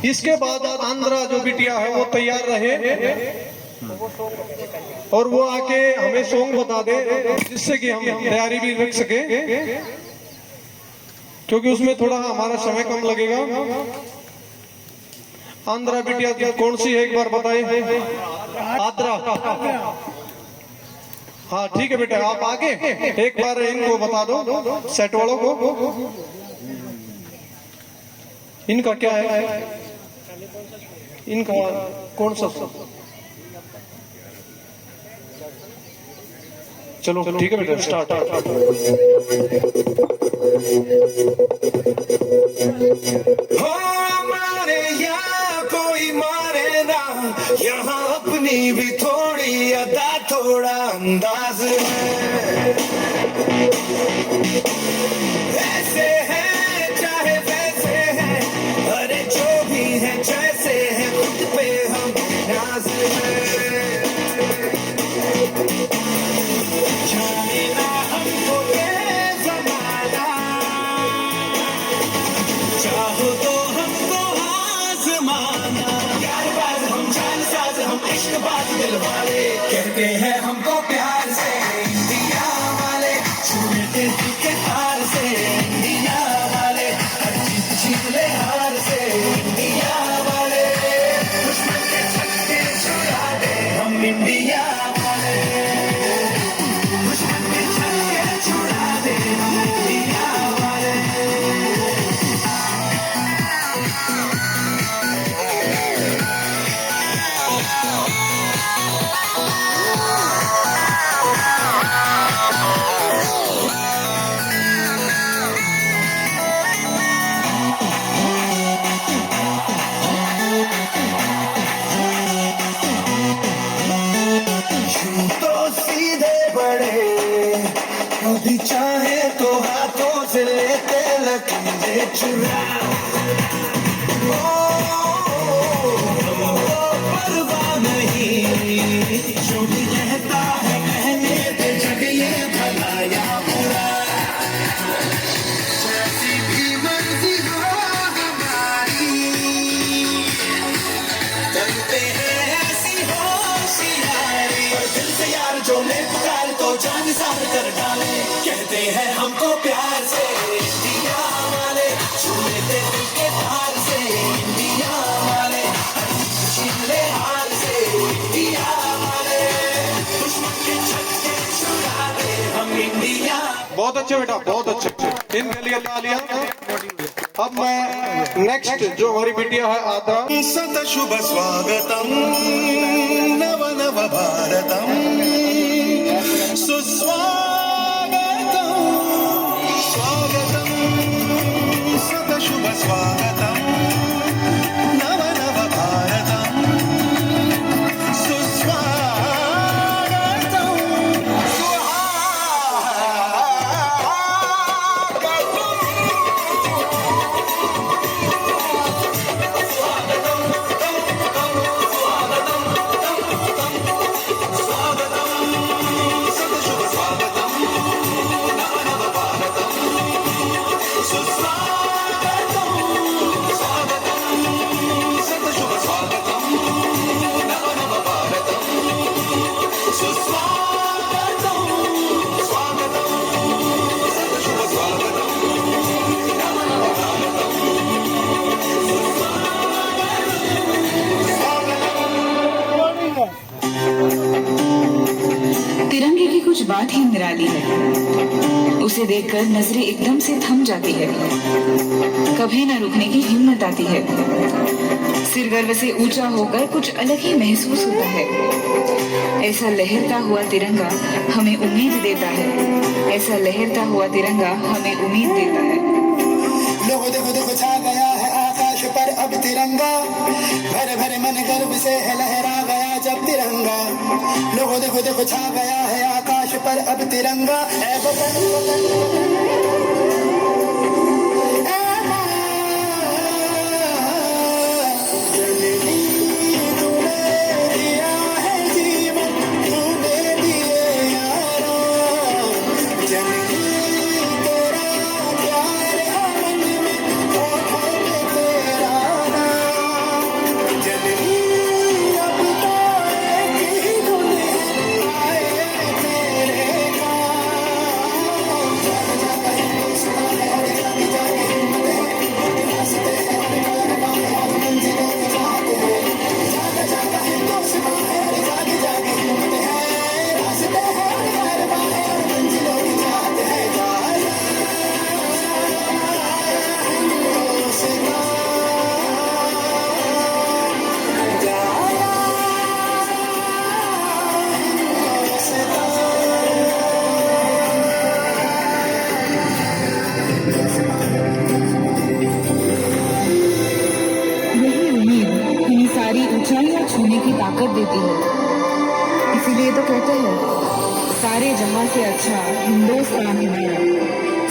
इसके बाद आंध्रा जो बिटिया है वो तैयार रहे और वो आके हमें सॉन्ग बता दे जिससे कि हम तैयारी भी रख सके, क्योंकि उसमें थोड़ा हमारा समय कम लगेगा। आंध्रा बिटिया कौन सी है एक बार बताइए। आंध्रा, हाँ ठीक है बेटा, आप आगे एक बार इनको बता दो, सेट वालों को। इनका क्या है, इनका कौन सा? चलो ठीक है बेटा, स्टार्ट। हो मारे या कोई मारे ना, यहाँ अपनी भी थोड़ी अदा थोड़ा अंदाज है। ऐसे है चाहे वैसे है, अरे जो भी है जैसे है, खुद पे हम नाज है। जाने ना हमको ये ज़माना, चाहो तो हमको आज़माना। यारबाज़ हम, जानसाज़ हम, इश्क़बाज़ दिल वाले, कहते हैं हमको प्यार से इंडिया वाले, छूटे दिल के तार से इंडिया वाले, हर जीत जीत ले हार से इंडिया वाले, दुश्मन के छक्के छुड़ा दे हम इंडिया वाले, दुश्मन के छक्के छुड़ा दे हम इंडिया वाले। तो सीधे बड़े, कभी चाहे तो हाथों से लेते लकीरें चुरा। हमको परवाह नहीं, जो भी कहता है कहने दे, जग ये भला या बुरा, जैसी भी मर्जी हो हमारी, करते हैं ऐसी होशियारी, और दिल से यार जो ले पुकार तो जान सार कर डाले, कहते हैं हमको प्यार से इंडिया वाले, छू लेते दिल के तार से इंडिया वाले, हर छीन ले हार से इंडिया वाले, दुश्मन के छक्के छुड़ा दे हम इंडिया। बहुत अच्छे बेटा, बहुत अच्छे, इनके लिए तालियां। अब मैं नेक्स्ट जो हमारी बिटिया है आंध्रा। सत शुभ स्वागतम नव नव भारतम, सुस्वागतम स्वागतम, सत शुभ स्वागतम नव नव भारतम, सुस्वागतम तिरंगे की कुछ बात ही निराली है, उसे देखकर नजरें एकदम से थम जाती है, कभी न रुकने की हिम्मत आती है, सिर गर्व से ऊंचा होकर कुछ अलग ही महसूस होता है। ऐसा लहरता हुआ तिरंगा हमें उम्मीद देता है, ऐसा लहरता हुआ तिरंगा हमें उम्मीद देता है। देखो देखो देखो छा गया है आकाश पर अब तिरंगा, भरे भरे मन गर्व से लहरा गया जब तिरंगा। लोगो देखो देखो छा गया है आकाश पर अब तिरंगा, ऐ वतन वतन छूने की ताकत देती है। इसीलिए तो कहते हैं सारे जहां से अच्छा हिंदुस्तान हमारा,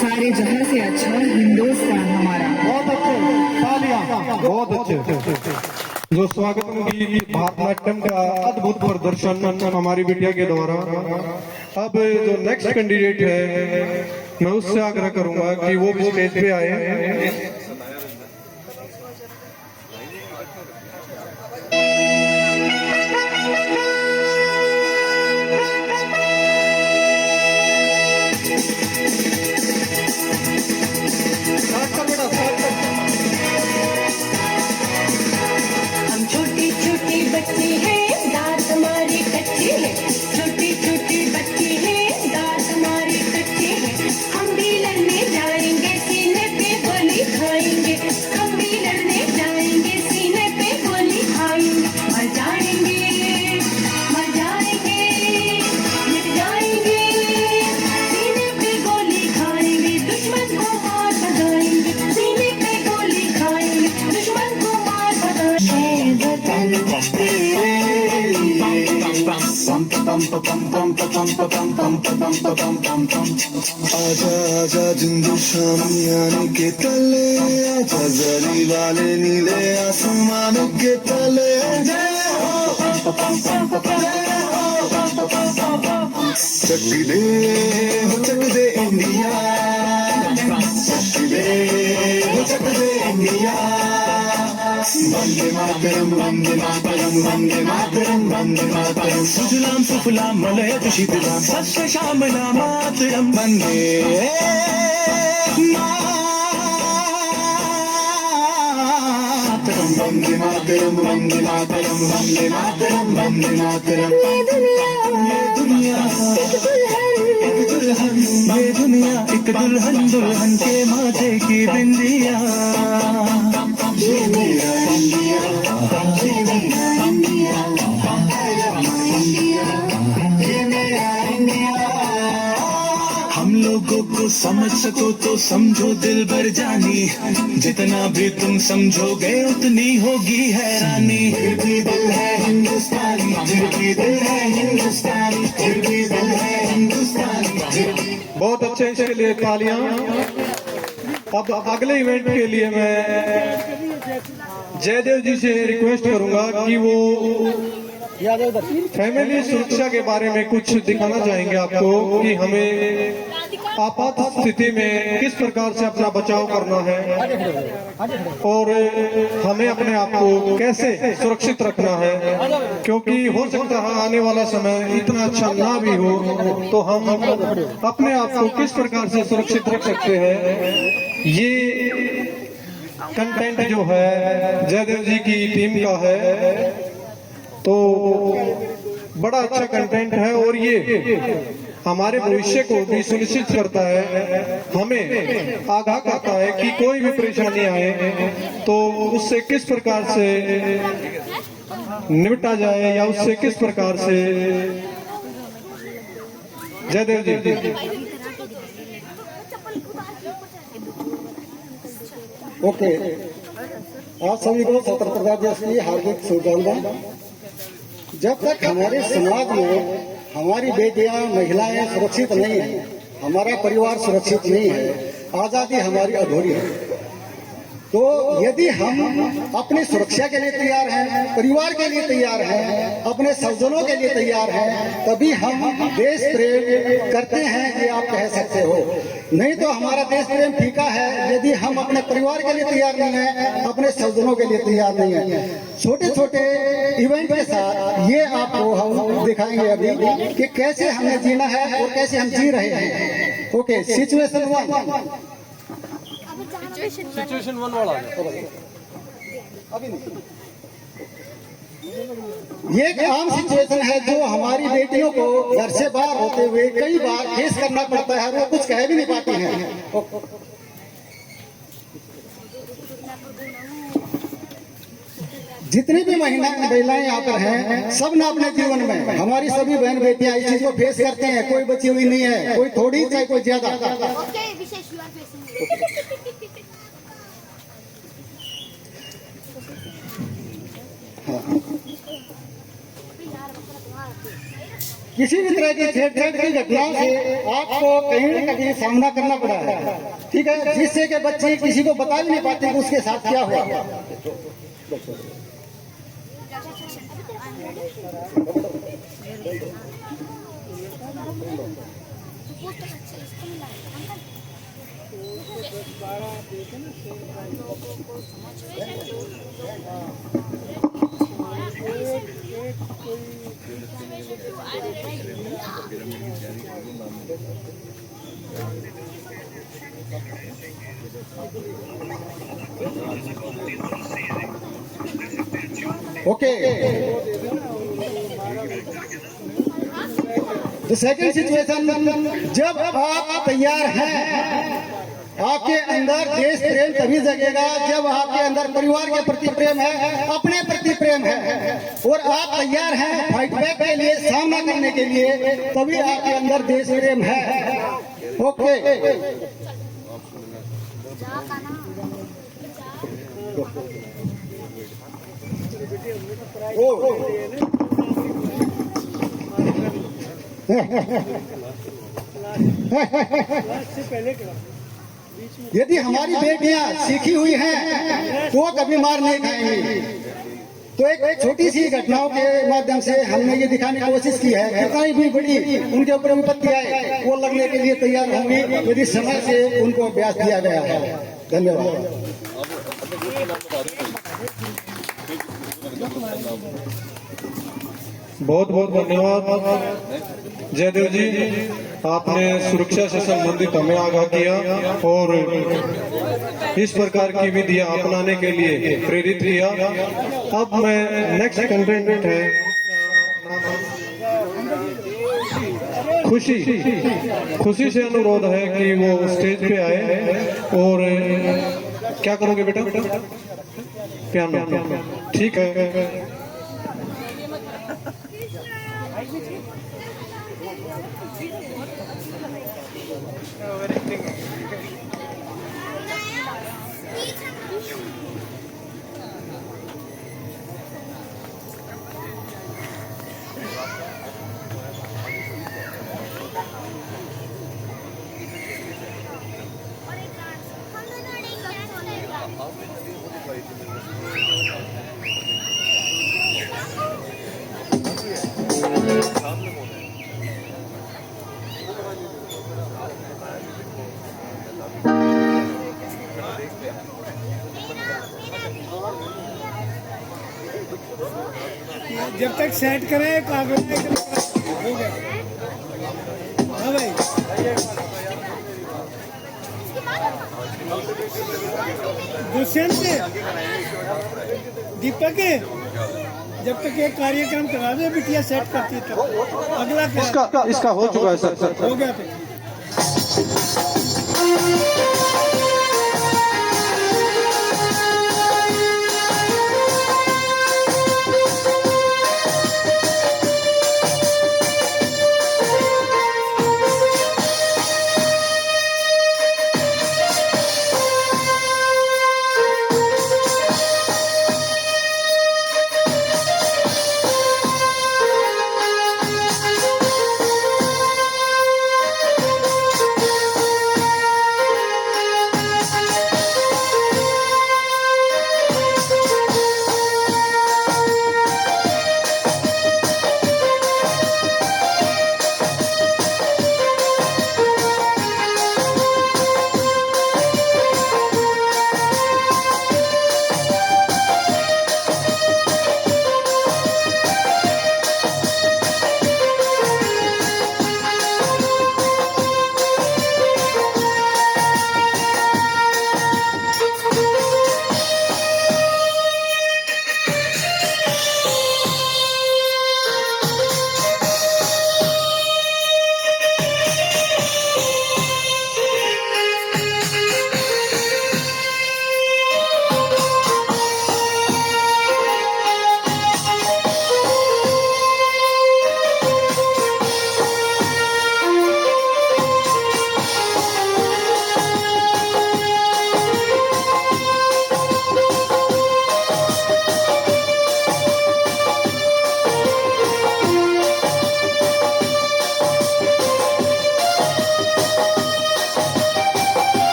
सारे जहां से अच्छा हिंदुस्तान हमारा। बहुत अच्छे, तालियां, बहुत अच्छे। जो स्वागतम की भारतनाट्यम का अद्भुत प्रदर्शन हमारी बिटिया के द्वारा। अब जो नेक्स्ट कैंडिडेट है मैं उससे आग्रह करूंगा कि वो भी स्टेज पे आए। हम छोटी छोटी बच्ची हैं, दांत हमारी कच्ची है। छोटी छोटी बच्ची हैं, दांत हमारी कच्ची है। हम भी लड़ने जाएंगे, सीने पे गोली खाएंगे। हम भी लड़ने जाएंगे, सीने पे गोली खाएंगे। मर जाएंगे, मर जाएंगे, मिट जाएंगे। सीने पे गोली खाएंगे, दुश्मन को मार भगाएंगे। सीने पे गोली खाएंगे, दुश्मन को मार भगाएंगे। आजा आजा जिंदू शामियाने के तले, आजा जरी वाले नीले आसमान के तले। चक दे हो चक दे इंडिया, चक दे हो चक दे इंडिया। वंदे मातरम, वंदे मातरम, वंदे मातरम, वंदे मातरम। सुजलाम सुफलाम मलयज शीतलाम, सस्य श्यामला मातरम। वंदे मातरम, वंदे मातरम, वंदे मातरम, वंदे मातरम, वंदे मातरम। ये दुनिया एक दुल्हन, ये दुनिया एक दुल्हन, दुल्हन के माथे की बिंदिया। ये मेरा इंडिया, ये मेरा इंडिया, ये मेरा इंडिया। हम लोगों को समझ सको तो समझो दिल भर जानी, जितना भी तुम समझोगे उतनी होगी हैरानी। फिर भी दिल है हिंदुस्तानी, फिर भी दिल है हिंदुस्तानी, फिर भी दिल है हिंदुस्तानी। बहुत अच्छे, इसके लिए तालियां। अब अगले इवेंट के लिए मैं जयदेव जी से रिक्वेस्ट करूंगा कि वो फैमिली सुरक्षा के बारे में कुछ दिखाना चाहेंगे आपको कि हमें आपात स्थिति में किस प्रकार से अपना बचाव करना है और हमें अपने आप को कैसे सुरक्षित रखना है, क्योंकि हो सकता है आने वाला समय इतना अच्छा ना भी हो तो हम अपने आप को किस प्रकार से सुरक्षित रख सकते हैं। ये कंटेंट जो है जयदेव जी की टीम का है, तो बड़ा अच्छा कंटेंट है और ये हमारे भविष्य को भी सुनिश्चित करता है, हमें आगाह करता है कि कोई भी परेशानी आए तो उससे किस प्रकार से निपटा जाए या उससे किस प्रकार से। जयदेव जी। ओके, आप सभी को स्वतंत्रता दिवस की हार्दिक शुभकामनाएं। जब तक हमारे समाज में हमारी बेटियां महिलाएं सुरक्षित नहीं है, हमारा परिवार सुरक्षित नहीं है, आजादी हमारी अधूरी है। तो यदि हम अपनी सुरक्षा के लिए तैयार हैं, परिवार के लिए तैयार हैं, अपने सज्जनों के लिए तैयार हैं, तभी हम देश प्रेम करते हैं, ये आप कह सकते हो। नहीं तो हमारा देश प्रेम फीका है यदि हम अपने परिवार के लिए तैयार नहीं है, अपने सज्जनों के लिए तैयार नहीं है। छोटे छोटे इवेंट के साथ ये आपको हम दिखाएंगे अभी कि कैसे हमें जीना है और कैसे हम जी रहे हैं। ओके, सिचुएशन वन वाला अभी नहीं। ये एक आम सिचुएशन है जो हमारी बेटियों को घर से बाहर होते हुए कई बार फेस करना पड़ता है, वो कुछ कह भी नहीं पाती हैं। जितनी भी महिलाएं यहाँ पर हैं, सब ने अपने जीवन में, हमारी सभी बहन बेटियां इस चीज को फेस करते हैं। कोई बची हुई नहीं है, कोई थोड़ी चाहे कोई ज्यादा। किसी भी तरह की छेड़छाड़ की घटनाओं से आपको कहीं न कहीं सामना करना पड़ा है, ठीक है, जिससे कि बच्चे किसी को बता भी नहीं पाते कि उसके साथ क्या हुआ। ओके, द सेकेंड सिचुएशन, जब आप तैयार हैं, आपके अंदर देश प्रेम तभी जगेगा जब आपके अंदर परिवार के प्रति प्रेम है, अपने प्रति प्रेम है, और आप तैयार हैं फाइट बैक के लिए, सामना करने के लिए, तभी आपके अंदर देश प्रेम है। ओके, यदि हमारी बेटियां सीखी हुई हैं तो कभी मार नहीं खाएंगी। तो एक छोटी सी घटनाओं के माध्यम से हमने ये दिखाने की कोशिश की है, कितनी भी बड़ी उनके ऊपर विपत्ति आए वो लगने के लिए तैयार होंगी यदि समय से उनको अभ्यास दिया गया है। धन्यवाद। बहुत बहुत धन्यवाद जयदेव जी, आपने सुरक्षा से संबंधित हमें आगाह किया और इस प्रकार की विधियां अपनाने के लिए प्रेरित किया। अब मैं नेक्स्ट कंटेंट है खुशी से अनुरोध है कि वो स्टेज पे आए। और क्या करोगे बेटा? पियानो, ठीक है। जब तक सेट करें कागज हो गया। हाँ भाई, दुष्यंत दीपक, जब तक ये कार्यक्रम करा दे बिटिया सेट करती है तब अगला इसका हो चुका है सर। हो गया फिर।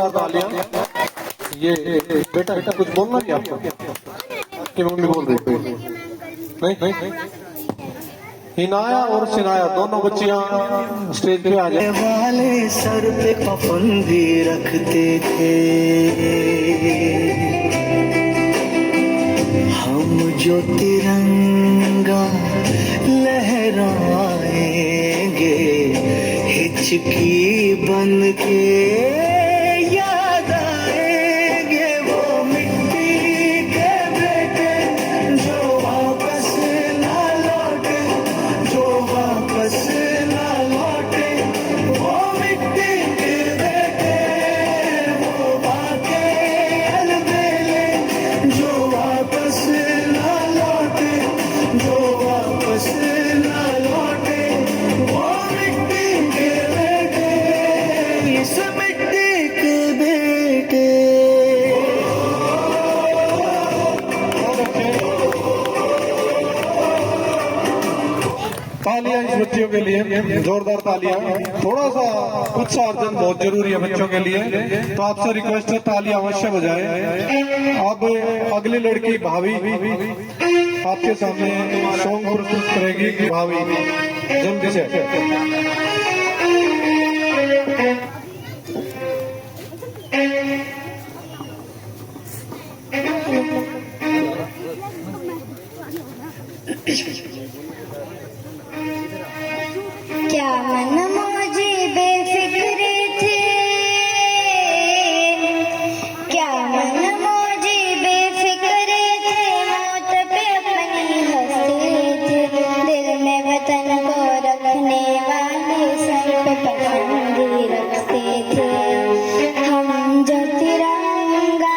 जोरदार तालियां। ये बेटा बेटा कुछ बोलना नहीं आपको कि मम्मी बोल रही? नहीं। हिनाया और सिनाया दोनों बच्चियां स्टेज पे आ जाए। वाले सर पे कफन भी रखते थे, हम जो तिरंगा लहराएंगे हिचकी बन के याद आएंगे वो मिट्टी के बेटे जो वापस ना लौटे, जो वापस ना लौटे, वो मिट्टी के बेटे, वो बाके अलबेले जो वापस ना लौटे, जो वापस ना लौटे, वो मिट्टी के बेटे, इस मिट्टी के बेटे। तालियां इस बच्चियों के लिए, जोरदार तालियां। थोड़ा सा उत्साह अर्जन बहुत जरूरी है बच्चों के लिए, तो आपसे रिक्वेस्ट है तालियां अवश्य बजाएं। अब अगली लड़की भाभी आपके सामने सॉन्ग प्रस्तुत करेगी। भाभी जल्दी से। क्या मन मौजे बेफिक्र थे, क्या मन मौजे बेफिक्र थे, मौत पे अपनी हंसते थे, दिल में वतन को रखने वाले सब पसंदी रखते थे। हम जो तिरंगा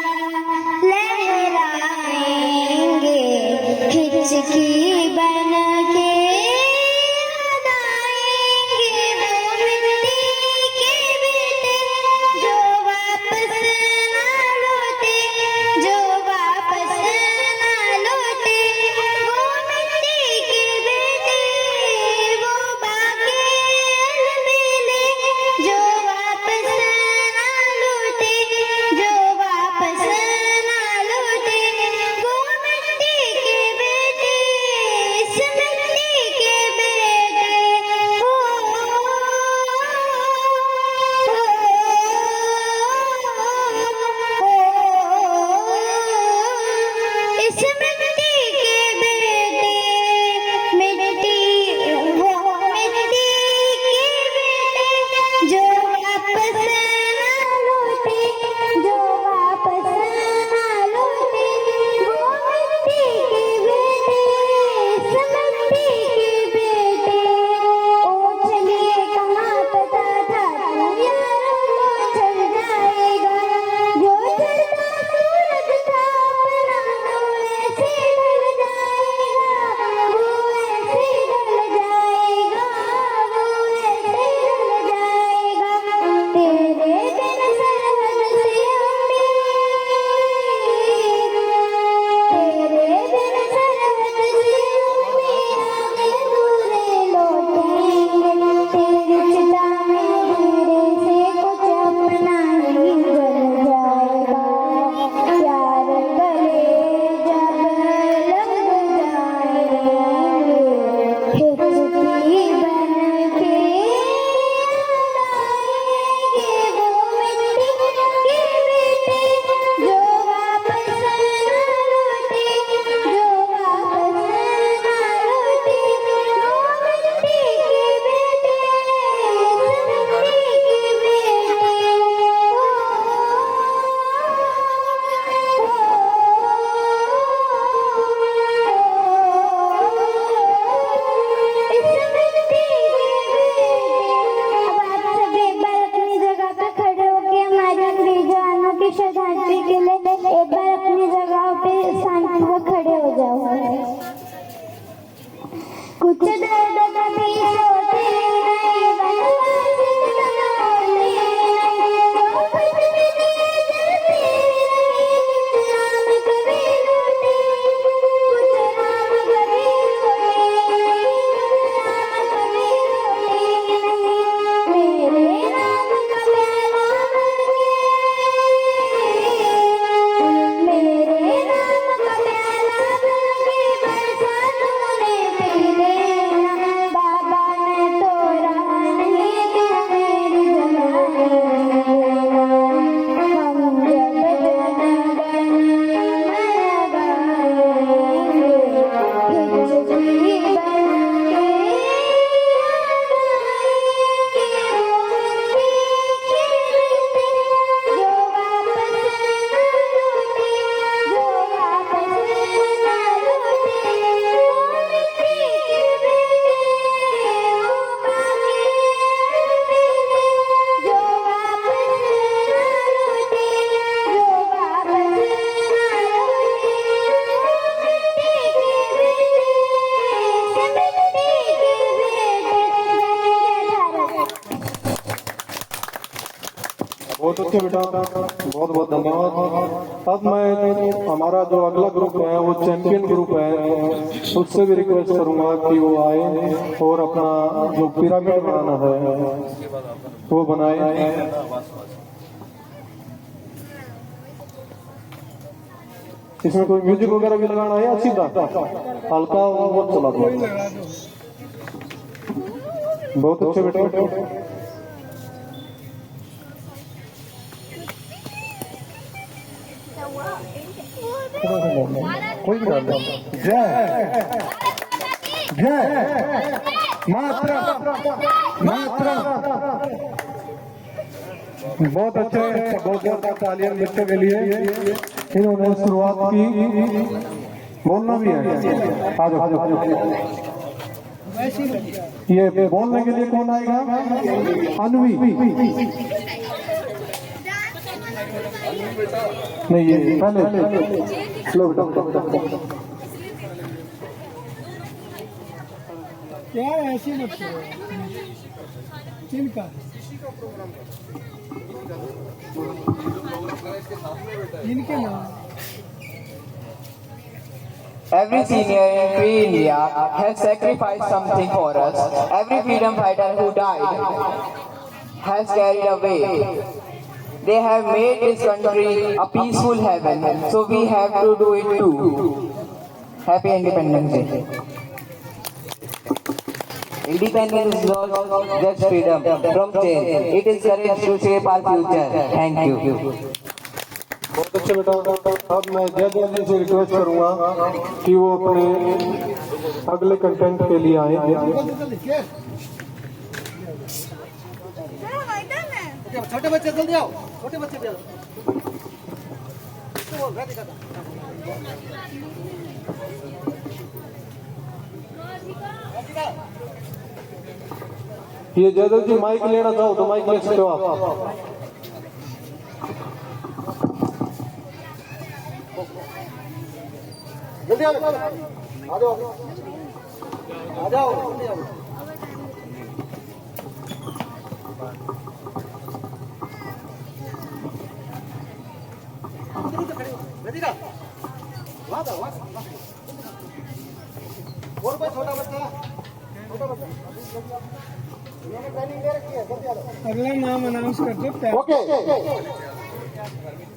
लहराएंगे हिचकी बन के कुछ दर्द कभी सोते नहीं, बनवासी बनाने नहीं, मोहब्बत में दिल जलते नहीं, नाम कभी रोते, कुछ नाम कभी रोते नहीं, नाम कभी रोते नहीं, मेरे नाम का प्याला बन के बहुत अच्छे बेटा, बहुत बहुत धन्यवाद। अब मैं हमारा जो अगला ग्रुप है वो चैंपियन ग्रुप है, उससे भी रिक्वेस्ट करूंगा कि वो आए और अपना जो पिरामिड बनाना है वो बनाए। इसमें कोई म्यूजिक वगैरह भी लगाना है या सीधा हल्का वो चला दो। बहुत अच्छे बेटा, कोई भी डाल दो। जय जय मात्रा मात्रा। बहुत अच्छे, बहुत जोरदार तालियां बच्चों के लिए, इन्होंने शुरुआत की। बोलना भी है, आ जाओ। ये बोलने के लिए कौन आएगा? अनवी नहीं, ये पहले लो बेटा। क्या ऐसी मत करो, किनका इनके नाम। Every senior in Free India has sacrificed something for us. Every freedom fighter who died has carried a weight. They have made this country a peaceful heaven, so we have to do it too. Happy Independence Day. Independence is not just freedom from change. It is courage to shape our future. Thank you. बहुत अच्छे बेटा। अब मैं जज जी से request करूंगा कि वो अपने अगले कंटेंट के लिए आए। छोटे बच्चे जल्दी आओ, छोटे बच्चे भी आओ। ये जयदेव जी माइक लेना चाहो तो माइक ले सकते हो आप। जल्दी आओ, आ जाओ, आ जाओ, जल्दी आओ। और कोई छोटा बच्चा, छोटा बच्चा ट्रेनिंग दे रखी है, जल्दी आ जाओ। अगला नाम अनाउंस कर दो। ओके,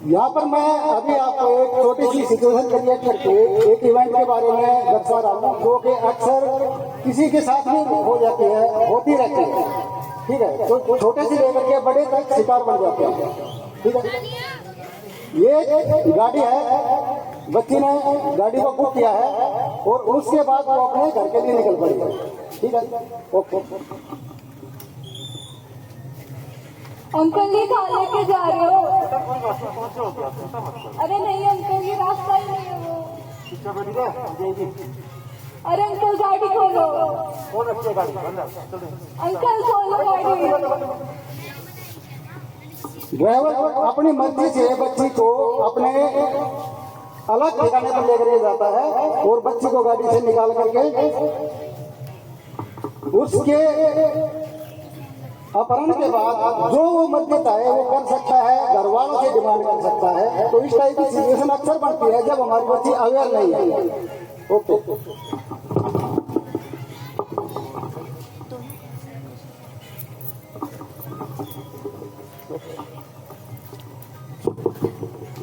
यहाँ पर मैं अभी आपको एक छोटी सी सिचुएशन क्रिएट करके एक इवेंट के बारे में दर्शा रहा हूँ, जो कि अक्सर किसी के साथ भी हो जाती है, होती रहती है। ठीक है, तो छोटे से लेकर के बड़े तक शिकार बन जाते हैं। ठीक है, ये गाड़ी है, बच्ची ने गाड़ी को बुक किया है और उसके बाद वो अपने घर के लिए निकल पड़ी है। ठीक है, ओके। अंकल ये कहाँ लेके जा रहे हो? अरे नहीं अंकल, ये रास्ता ही नहीं है वो। अरे अंकल गाड़ी खोलो। अंकल खोलो गाड़ी। ड्राइवर अपनी मर्जी से बच्ची को अपने अलग ठिकाने पर लेकर जाता है और बच्ची को गाड़ी से निकाल करके उसके अपहरण के बाद जो वो मर्यादा है वो कर सकता है, घर वालों से डिमांड कर सकता है। तो इस टाइप की सिचुएशन अक्सर बनती है जब हमारी बच्ची अवेयर नहीं है। ओके,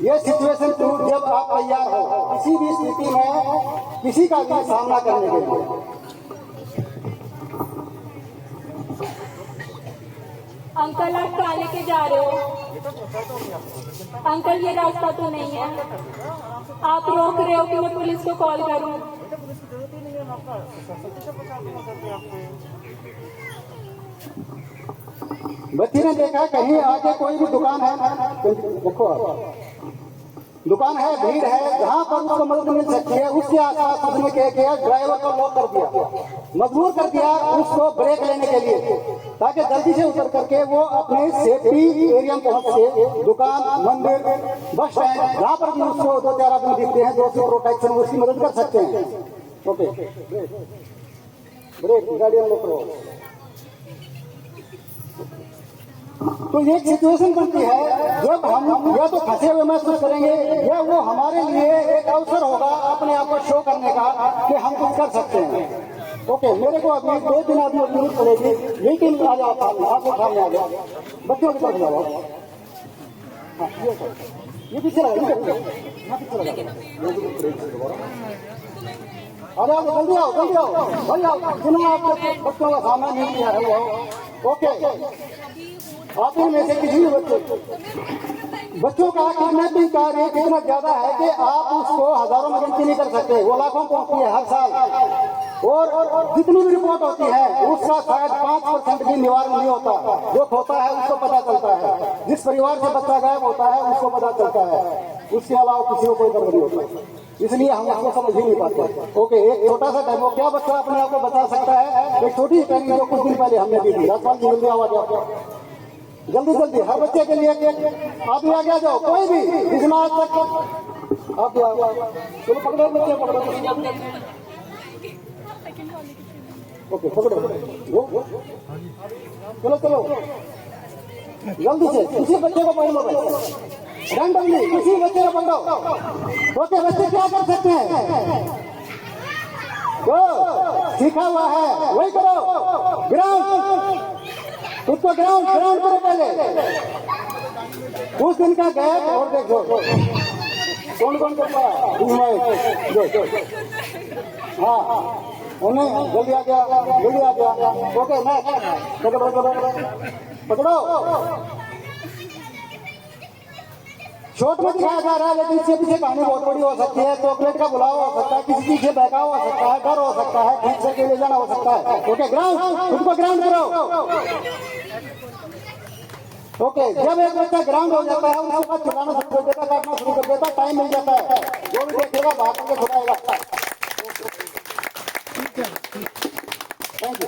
ये सिचुएशन टू जब आप तैयार हो किसी भी स्थिति में किसी का भी सामना करने के लिए। अंकल आप कहाँ लेके जा रहे हो? अंकल ये रास्ता तो नहीं है, आप रोक रहे हो कि मैं पुलिस को कॉल करूं? बच्ची ने देखा कहीं आगे कोई भी दुकान है, देखो दुकान है, भीड़ है, जहाँ पर उसको मदद मिल सकती है उसके आसपास उसने क्या किया, ड्राइवर को लॉक कर दिया, मजबूर कर दिया उसको ब्रेक लेने के लिए, ताकि जल्दी से उतर करके वो अपने सेफ्टी एरिया में पहुंच के दुकान, मंदिर, बस स्टैंड, जहाँ पर भी उसको दो चार आदमी दिखते हैं जो उसकी प्रोटेक्शन उसकी मदद कर सकते हैं। ओके, ब्रेक गाड़ी हम लोग। तो ये सिचुएशन बनती है जब हम या तो फंसे हुए महसूस करेंगे या वो हमारे लिए एक अवसर होगा अपने आप को शो करने का कि हम कुछ कर सकते हैं। ओके, मेरे को अभी 2 दिन आदमी जरूरत पड़ेगी, लेकिन आ जाओ सामने, आपके सामने आ जाओ, बच्चों की तरफ जाओ। हाँ, ये पीछे लगा, यहाँ पीछे लगा, आ जाओ, जल्दी आओ, जल्दी आओ, जल्दी आओ, जिन्होंने आपके बच्चों का सामना नहीं किया है वो। ओके, आप इनमें से किसी भी बच्चों का किडनैपिंग का रेट इतना ज्यादा है कि आप उसको हजारों में गिनती नहीं कर सकते, वो लाखों पहुंचती है हर साल। और जितनी भी रिपोर्ट होती है उसका शायद 5% भी निवारण नहीं होता। जो होता है उसको पता चलता है, जिस परिवार से बच्चा गायब होता है उसको पता चलता है, उसके अलावा किसी को कोई खबर नहीं होता। इसलिए हम उसको समझ ही नहीं पाते। ओके, एक छोटा सा डेमो, क्या बच्चा अपने आप को बचा सकता है? एक छोटी सी ट्रेनिंग जो कुछ दिन पहले हमने दी थी। राजपाल जी जल्दी आवाज आपको, जल्दी जल्दी, हर बच्चे के लिए आप भी आगे आ जाओ, कोई भी जिसमें आज तक आप चलो पकड़ो, बच्चे पकड़ो, ओके पकड़ो, चलो चलो जल्दी से, किसी बच्चे को पकड़ लो, रैंडमली किसी बच्चे को पकड़ो। ओके, बच्चे क्या कर सकते हैं? जो सीखा हुआ है वही करो। ग्राउंड, उसको ग्राउंड करो पहले। उस दिन का गैप और देखो कौन कौन करता है। हाँ, उन्हें जल्दी आ गया, जल्दी आ गया। ओके, नेक्स्ट, पकड़ो। शॉर्ट में दिखाया जा रहा है, लेकिन इसके पीछे कहानी बहुत बड़ी हो सकती है। चॉकलेट का बुलाव हो सकता है, किसी चीज से बहकाव हो सकता है, डर हो सकता है, ठीक से ले जाना हो सकता है। ओके, ग्राउंड, खुद को ग्राउंड करो। ओके, जब एक बच्चा ग्राउंड हो जाता है उसके बाद खिलाना शुरू कर देता, काटना शुरू कर देता, टाइम मिल जाता है, जो भी देखेगा बाहर करके छुड़ाएगा। Thank you.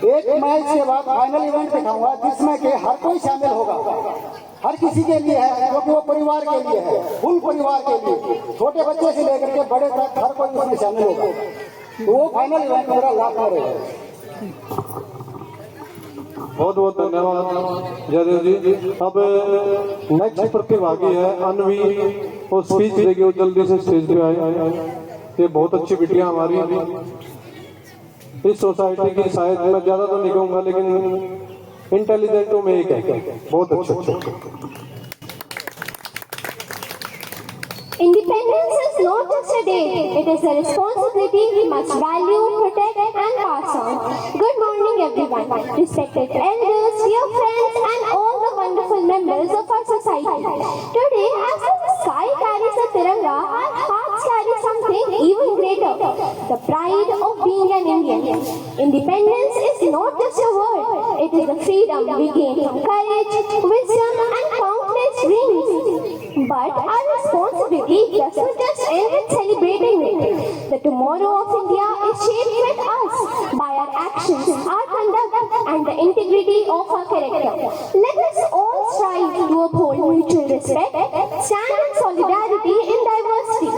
एक मैच के बाद फाइनल इवेंट दिखाऊंगा जिसमें कि हर कोई शामिल होगा, हर किसी के लिए है, क्योंकि वो परिवार के लिए है, फुल परिवार के लिए, छोटे बच्चे से लेकर के बड़े तक हर कोई उसमें शामिल होगा। तो वो फाइनल इवेंट मेरा लाभ रहेगा। बहुत बहुत धन्यवाद जयदेव जी। अब नेक्स्ट प्रतिभागी है अनवी, वो स्पीच देगी, वो जल्दी से स्टेज पे आए। ये बहुत अच्छी बिटिया हमारी इस सोसाइटी की, शायद मैं ज्यादा तो नहीं कहूँगा लेकिन इंटेलिजेंटों में एक है, बहुत अच्छा। Independence is not just a date, it is a responsibility we must value, protect and pass on. Good morning everyone, respected elders, dear friends and all the wonderful members of our society. Today, as the sky carries a Tiranga, our hearts carry something even greater, the pride of being an Indian. Independence is not just a word, it is the freedom we gain from courage, wisdom and countless dreams. But our responsibility doesn't just end with celebrating it. The tomorrow of India is shaped with us by our actions, our conduct, and the integrity of our character. Let us all strive to uphold mutual respect, stand in solidarity in diversity,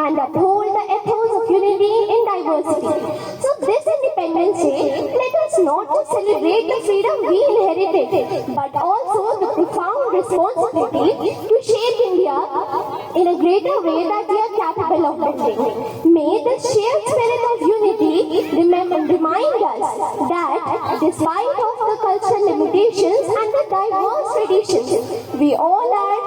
and uphold the ethos of unity in diversity. So this Independence Day, let us not just celebrate the freedom we inherited, but also the profound responsibility to shape India in a greater way that we are capable of building. May this shared spirit of unity remind us that despite of the cultural limitations and the diverse traditions, we all are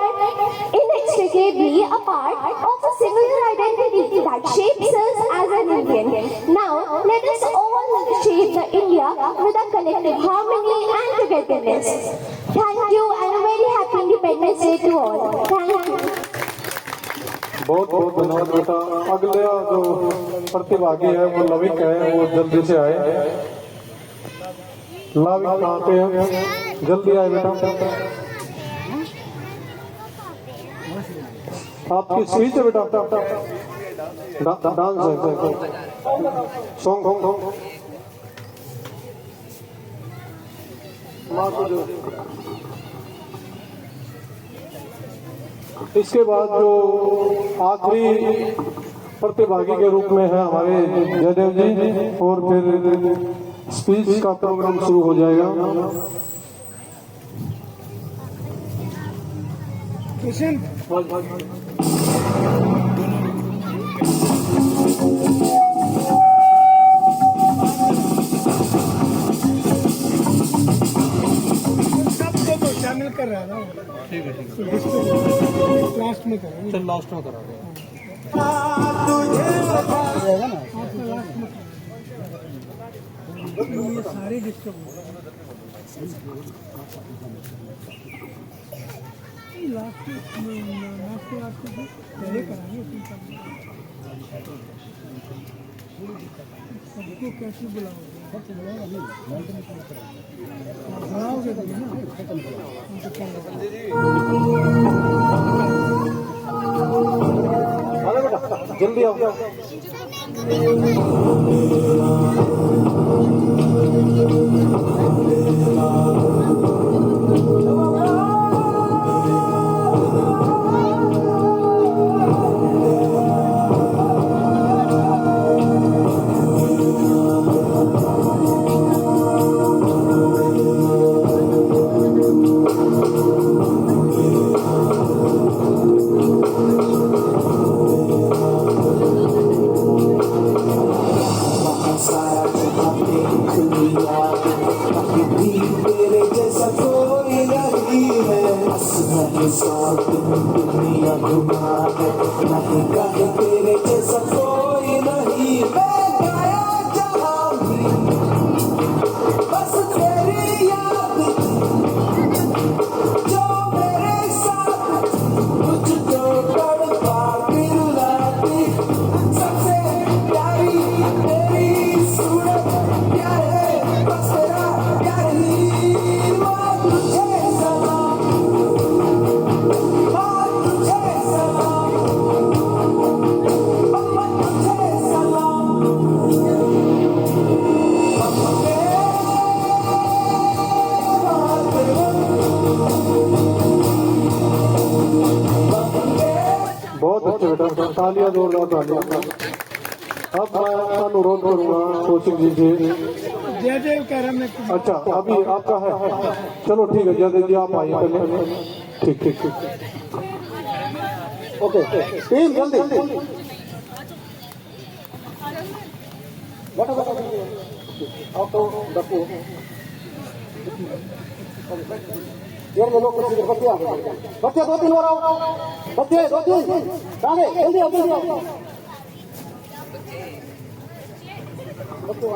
inextricably a part of a similar identity that shapes us as an Indian. Now, let us all shape the India with a collective harmony and togetherness. Thank you and a very happy Independence Day to all. Thank you. बहुत बहुत धन्यवाद बेटा। अगला जो प्रतिभागी है वो लविक है, वो जल्दी से आए। लविक कहाँ पे है? जल्दी आए बेटा। आपकी स्पीच है बेटा, डांस है, सॉन्ग। इसके बाद जो आखिरी प्रतिभागी के रूप में है हमारे जयदेव जी, और फिर स्पीच का प्रोग्राम शुरू हो जाएगा। सबको तो शामिल कर रहा था। ठीक है लास्ट में करो। चल लास्ट में करा दे। ये सारे डिस्टर्ब लास्ट पहले कराएंगे सबको कैसे बुलाओगे? बुलाओगे तभी ना। जल्दी आओ। दुनिया घुमा है नहीं कहे तेरे जैसा कोई नहीं मैं गया जहाँ भी बस तेरी याद जो मेरे साथ मुझको तड़पाती रुलाती सबसे प्यारी तेरी सूरत प्यार है बस तेरा प्यार ही वो तुझे सलाम बहुत अच्छे बेटा, तालियां जोरदार तालियां। अब मैं आपका अनुरोध करूंगा कोचिंग जी से। जय कह रहा मैं। अच्छा अभी आपका है, चलो ठीक है जयदेव जी आप आइए पहले। ठीक ठीक ठीक ओके टीम जल्दी बैठो बैठो आप तो बच्चे ये लोग कुछ बच्चे बच्चे 2-3 और आओ बच्चे 2-3 आगे जल्दी आओ जल्दी आओ बच्चे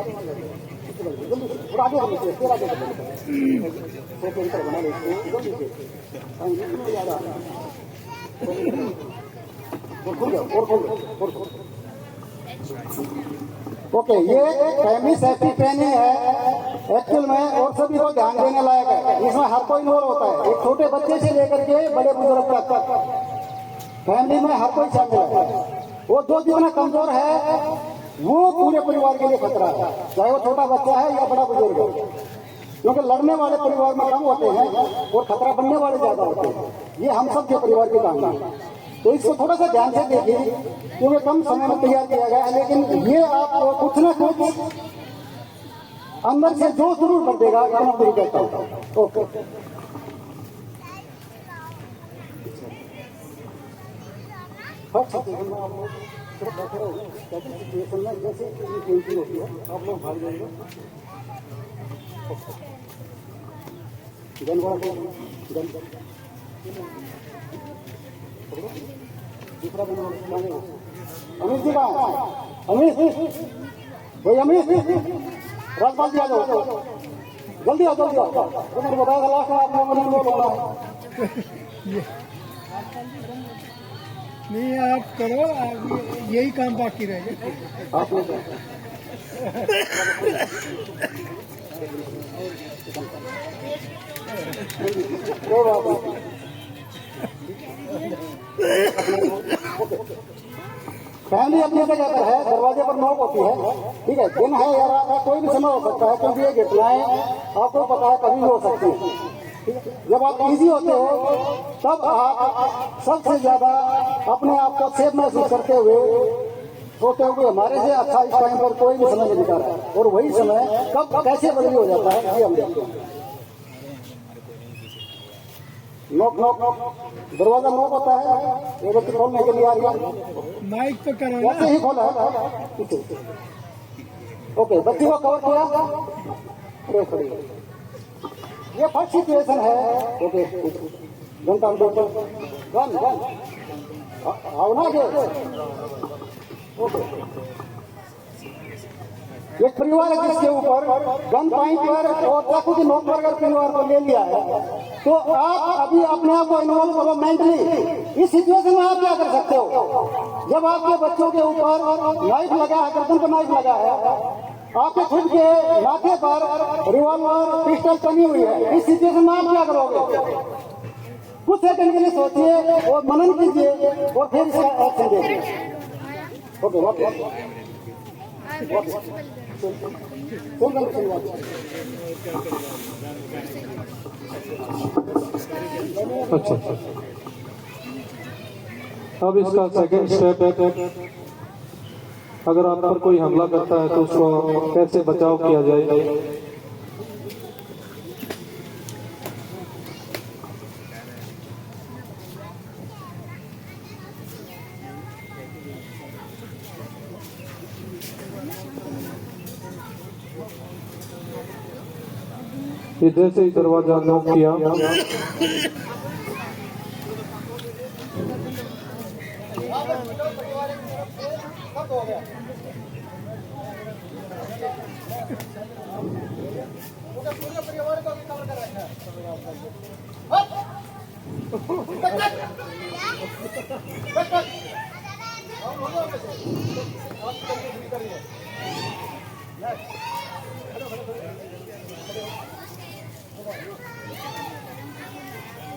जल्दी थोड़ा आगे बढ़ो फिर आगे बढ़ो फोटो इधर बना लो जल्दी से इसमें ज्यादा और खोल दो और ओके ये फैमिली सेफ्टी ट्रेनिंग है एक्चुअल में और सभी को ध्यान देने लायक है। इसमें हर कोई इन्वॉल्व होता है, एक छोटे बच्चे से लेकर के बड़े बुजुर्ग तक फैमिली में हर कोई शामिल है। वो जो जितना कमजोर है वो पूरे परिवार के लिए खतरा है, चाहे वो छोटा बच्चा है या बड़ा बुजुर्ग है, क्योंकि लड़ने वाले परिवार में कम होते हैं और खतरा बनने वाले ज्यादा होते हैं। ये हम सब के परिवार की कहानी है, तो इसको थोड़ा सा ध्यान से देखिए क्योंकि कम समय में तैयार किया गया है, लेकिन ये आपको कुछ ना कुछ अंदर से जो जरूर कर देगा, इतना पूरी कहता हूँ। ओके सिचुएशन में जैसे होती है आप लोग भाग जाएंगे दूसरा अमित जी का अमित भाई अमित राजपाल जी आ जाओ जल्दी आओ जल्दी आओ तो मुझे बताया था लास्ट में आप लोगों ने बोला नहीं आप करो यही काम बाकी रह गए आप लोग फैमिली अपनी जगह पर है, दरवाजे पर नॉक होती है, ठीक है, दिन है या रात है कोई भी समय हो सकता है, क्योंकि ये घटनाएं आपको पता है कभी भी हो सकती है। जब आप इजी होते हो तब आप सबसे ज्यादा अपने आप को सेफ महसूस करते हुए तो क्योंकि हमारे से अच्छा इस टाइम पर कोई भी समय नहीं निकाल रहा है, और वही समय कब कैसे बदली हो जाता है ये हम देखते हैं। नॉक नॉक दरवाजा नॉक होता है, ये बच्चे खोलने के लिए आ रही है, माइक तो करो वैसे ना। ही खोला है। ओके, बच्ची को कवर किया, प्रेस करिए। ये फर्स्ट सिचुएशन है। Okay, gun count gun gun आओ ना के। ओके, एक परिवार है जिसके ऊपर गन पॉइंट पर और चाकू की नोक पर अगर परिवार को ले लिया है, तो आप अभी अपने आप को इन्वॉल्व करो मेंटली। इस सिचुएशन में आप क्या कर सकते हो? जब आपके बच्चों के ऊपर नाइफ लगा है, गर्दन पर नाइफ लगा है, आपके खुद के माथे पर रिवॉल्वर पिस्टल टंगी हुई है, इस सिचुएशन में आप क्या करोगे? कुछ सेकंड के लिए सोचिए और मनन कीजिए और फिर इसका एक्शन देखिए। ओके ओके अच्छा, अब इसका सेकंड स्टेप है, अगर आप पर कोई हमला करता है तो उसको कैसे बचाव किया जाए। ये जैसे ही दरवाजा नॉक किया,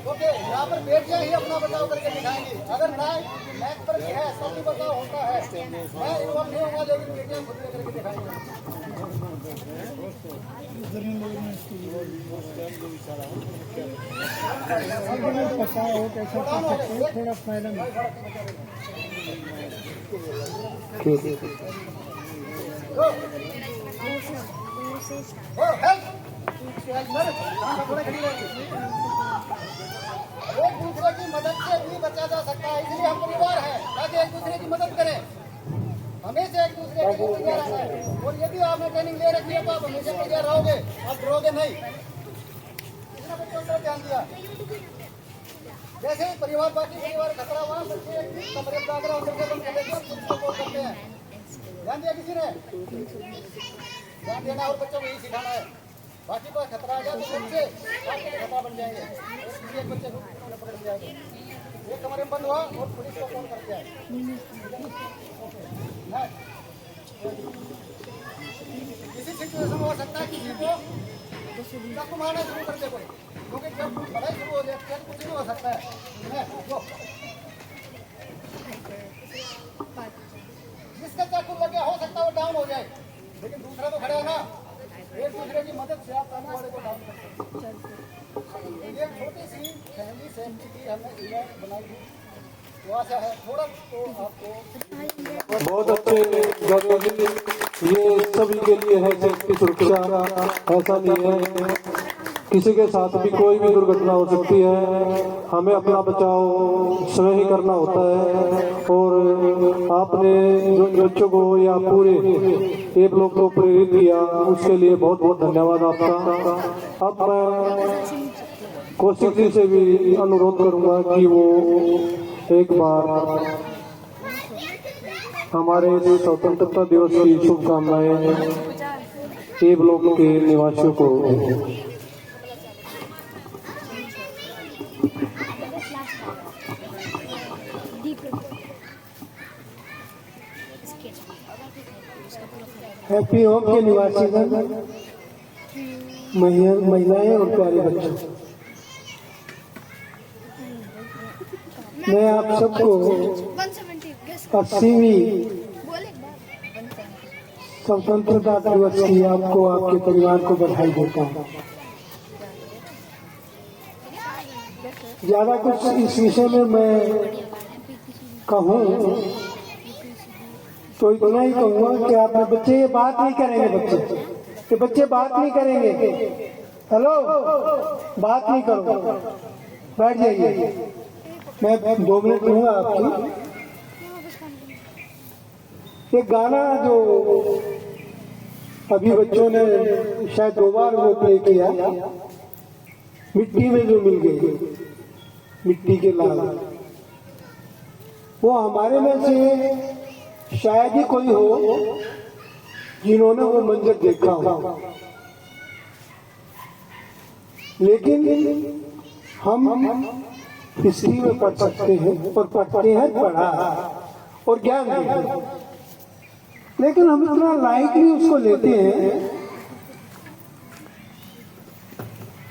ओके, यहाँ पर बेटियां ही अपना बचाव करके दिखाएंगी। अगर नेक पर है सबकी बचाव होता है, मैं इन्वॉल्व नहीं होगा, लेकिन बेटियां खुद करके दिखाएंगी। पता हो कैसा कर सकते हो, थोड़ा फायदा मिलता है। एक दूसरे की मदद से भी बचा जा सकता है, इसलिए हम परिवार है ताकि एक दूसरे की मदद करें। हमेशा एक दूसरे के लिए तैयार रहना है, और यदि आपने ट्रेनिंग ले रखी है तो आप हमेशा तैयार रहोगे, आप डरोगे नहीं। कितना बच्चों को ध्यान दिया, जैसे ही परिवार बाकी परिवार खतरा हुआ, बच्चे कमरे में आकर सपोर्ट करते हैं। ध्यान दिया किसी ने? ध्यान देना और बच्चों को यही सिखाना है। बाकी कोई खतरा आ जाए तो बच्चे आपके खतरा बन जाएंगे, एक बच्चे को पकड़ जाएंगे। एक कमरे में बंद हुआ और पुलिस को फोन करते हैं। किसी सिचुएशन में हो सकता है किसी को चाकू मारना शुरू कर दे कोई, क्योंकि जब पढ़ाई शुरू हो जाती है कुछ नहीं हो सकता है। जिसका चाकू लग गया हो सकता है वो डाउन हो जाए, लेकिन दूसरा तो खड़ा है ना। एक दूसरे की मदद से आप सामने वाले को डाउन कर सकते हैं। ये छोटी सी फैमिली सेफ्टी की हमने इवेंट बनाई थी, तो आशा है थोड़ा तो आपको बहुत अच्छे जरूरी, ये सभी के लिए है सेफ्टी सुरक्षा। ऐसा नहीं है, किसी के साथ भी कोई भी दुर्घटना हो सकती है, हमें अपना बचाव स्वयं ही करना होता है। और आपने जो बच्चों को या पूरे एक लोग को प्रेरित किया, उसके लिए बहुत बहुत धन्यवाद आपका। अब मैं कौशिक जी से भी अनुरोध करूंगा कि वो एक बार हमारे स्वतंत्रता दिवस की शुभकामनाएं ए ब्लॉक के निवासियों को। हैप्पी होम के निवासीगण, महिलाएं और प्यारे बच्चों, मैं आप सबको 80वीं स्वतंत्रता दिवस की आपको आपके परिवार को बधाई देता हूँ। ज्यादा कुछ इस विषय में मैं कहूँ तो इतना ही कहूँगा कि आप बच्चे बात नहीं करेंगे, बच्चे बात नहीं करेंगे। हेलो, बात नहीं करो, बैठ जाइए। मैं 2 मिनट लूंगा आपकी। एक गाना जो अभी बच्चों ने शायद 2 बार वो प्ले किया, मिट्टी में जो मिल गई, मिट्टी के लाल, वो हमारे में से शायद ही कोई हो जिन्होंने वो मंजर देखा हो, लेकिन हम हिस्ट्री में पढ़ सकते हैं और पढ़ते हैं, पढ़ा और ज्ञान देते हैं, लेकिन हम इतना लाइटली उसको लेते हैं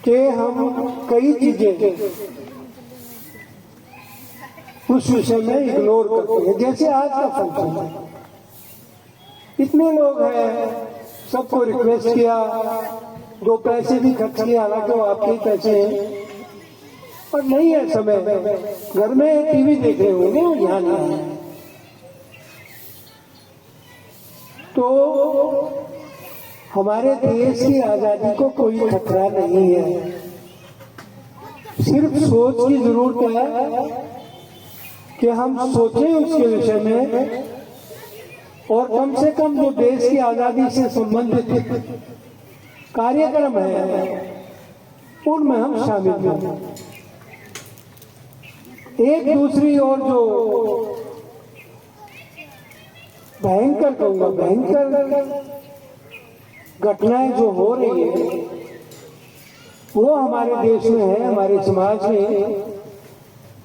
कि हम कई चीजें उस विषय में इग्नोर करते हैं। जैसे आज का फंक्शन है, इतने लोग हैं, सबको रिक्वेस्ट किया, 2 पैसे भी खर्च किया, हालांकि वो आपके ही पैसे हैं, पर नहीं है समय, घर में टीवी देख रहे होंगे, वो यहाँ नहीं है। तो हमारे देश की आजादी को कोई खतरा नहीं है, सिर्फ सोच की जरूरत है कि हम सोचें उसके विषय में, और कम से कम जो देश की आजादी से संबंधित कार्यक्रम है उनमें हम शामिल हों। एक दूसरी और जो भयंकर कहूंगा, भयंकर घटनाएं जो हो रही है वो हमारे देश में है, हमारे समाज में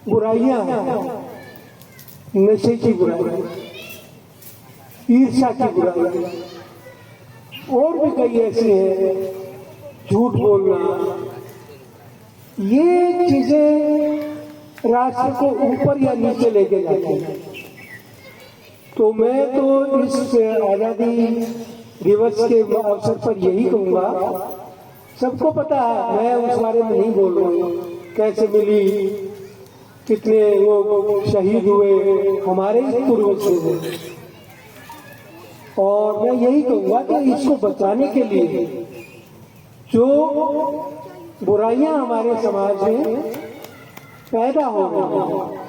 बुराइयां हैं, नशे की बुराई, ईर्ष्या की बुराई, और भी कई ऐसी हैं, झूठ बोलना, ये चीजें राष्ट्र को ऊपर या नीचे लेके जाती हैं। तो मैं तो इस आजादी दिवस के अवसर पर यही कहूंगा, सबको पता है, मैं उस बारे में नहीं बोल रहा हूँ, कैसे मिली, कितने लोग शहीद हुए, हमारे ही पूर्वज हुए, और मैं यही कहूंगा कि इसको बचाने के लिए जो बुराइयां हमारे समाज में पैदा हो रही हैं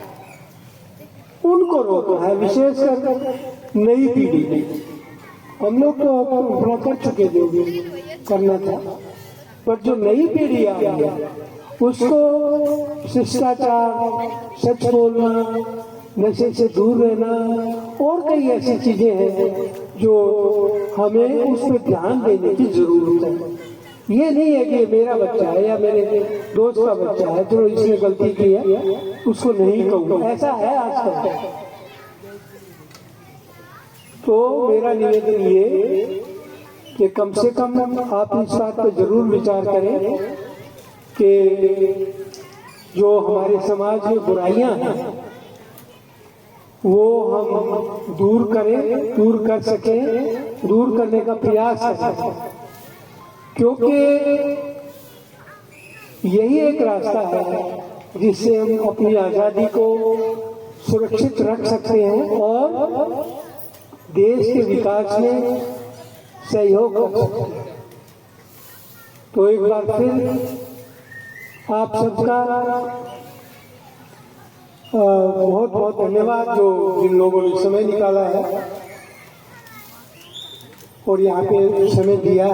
उनको रोकना है, विशेषकर नई पीढ़ी। हम लोग तो अपना कर चुके जो भी करना था, पर जो नई पीढ़ी आ रही है उसको शिष्टाचार, सच बोलना, नशे से दूर रहना और कई ऐसी चीजें हैं जो हमें उस पर ध्यान देने की जरूरत है। ये नहीं है कि मेरा बच्चा है या मेरे दोस्त का बच्चा है जो इसने गलती की है उसको नहीं कहूँगा, ऐसा है आजकल। तो मेरा निवेदन ये कि कम से कम आप इस बात पर जरूर विचार करें कि जो हमारे समाज में बुराइयां हैं वो हम दूर करें, दूर कर सकें, दूर करने का प्रयास कर सकें, क्योंकि यही एक रास्ता है जिससे हम अपनी आजादी को सुरक्षित रख सकते हैं और देश के विकास में सहयोग कर सकते हैं। तो एक बार फिर आप सबका बहुत बहुत धन्यवाद जो जिन लोगों ने समय निकाला है और यहाँ पे समय दिया।